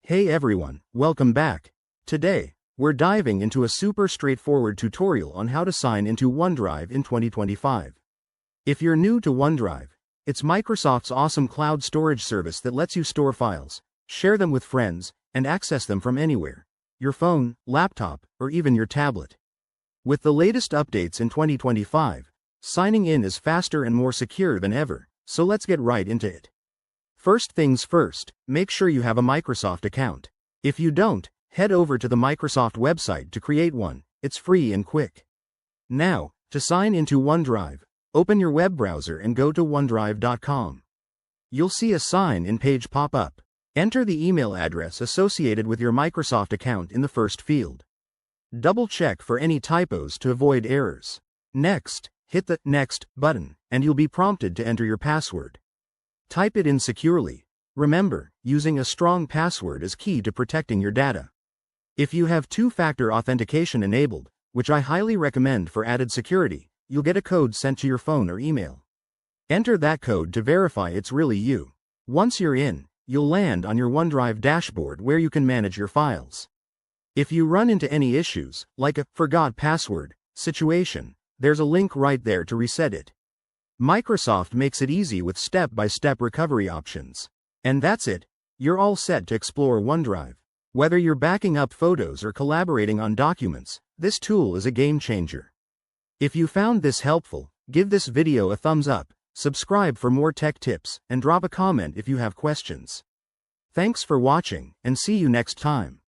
Hey everyone, welcome back. Today, we're diving into a super straightforward tutorial on how to sign into OneDrive in 2025. If you're new to OneDrive, it's Microsoft's awesome cloud storage service that lets you store files, share them with friends, and access them from anywhere, your phone, laptop, or even your tablet. With the latest updates in 2025, signing in is faster and more secure than ever, so let's get right into it. First things first, make sure you have a Microsoft account. If you don't, head over to the Microsoft website to create one. It's free and quick. Now, to sign into OneDrive, open your web browser and go to onedrive.com. You'll see a sign-in page pop up. Enter the email address associated with your Microsoft account in the first field. Double-check for any typos to avoid errors. Next, hit the Next button, and you'll be prompted to enter your password. Type it in securely. Remember, using a strong password is key to protecting your data. If you have two-factor authentication enabled, which I highly recommend for added security, you'll get a code sent to your phone or email. Enter that code to verify it's really you. Once you're in, you'll land on your OneDrive dashboard where you can manage your files. If you run into any issues, like a "forgot password" situation, there's a link right there to reset it. Microsoft makes it easy with step-by-step recovery options. And that's it. You're all set to explore OneDrive. Whether you're backing up photos or collaborating on documents, this tool is a game changer. If you found this helpful, give this video a thumbs up, subscribe for more tech tips, and drop a comment if you have questions. Thanks for watching, and see you next time.